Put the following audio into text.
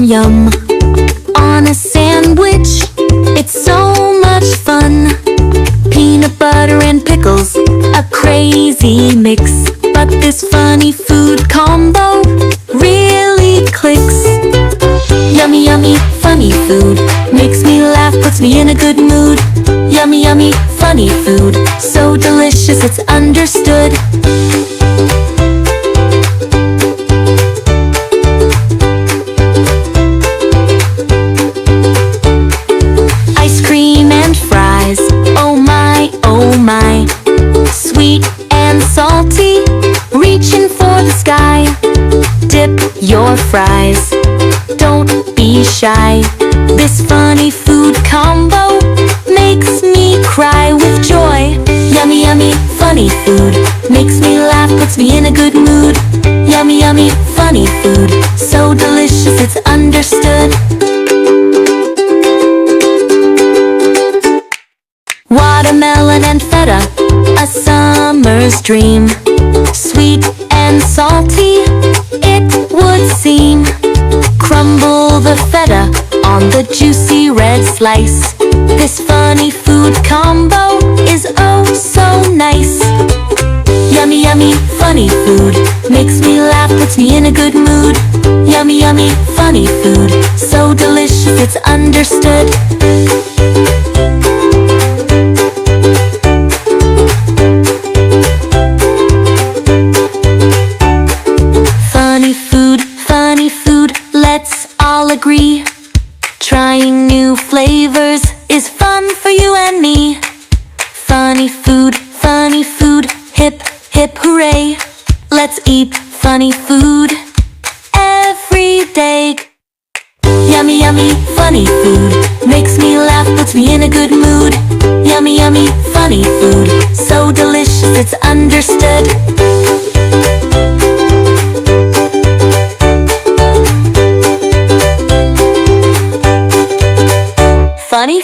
yum on a sandwich. It's so much fun. Peanut butter and pickles, a crazy mix. But this funny food combo really clicks. Yummy, yummy, funny food makes me laugh, puts me in a good mood. Yummy, yummy, funny food, so delicious it's understood. Ice cream and fries, oh my, oh my. Sweet and salty, reaching for the sky. Dip your fries, don't be shy. This funny food combo makes me cry with joy. Yummy, yummy, funny food makes me laugh, puts me in a good mood. Yummy, yummy, funny food, so delicious it's understood. Watermelon and feta, a summer's dream. Sweet and salty, it would seem. Crumble the feta on the juicy red slice. This funny food combo is oh so nice. Yummy, yummy, funny food makes me laugh, puts me in a good mood. Yummy, yummy, funny food, so delicious it's understood. Funny food, let's all agree. Trying new flavors is fun for you and me. Funny food, hip, hip, hooray. Let's eat funny food every day. Yummy, yummy, funny food makes me laugh, puts me in a good mood. Yummy, yummy, funny food, so delicious it's understood. Funny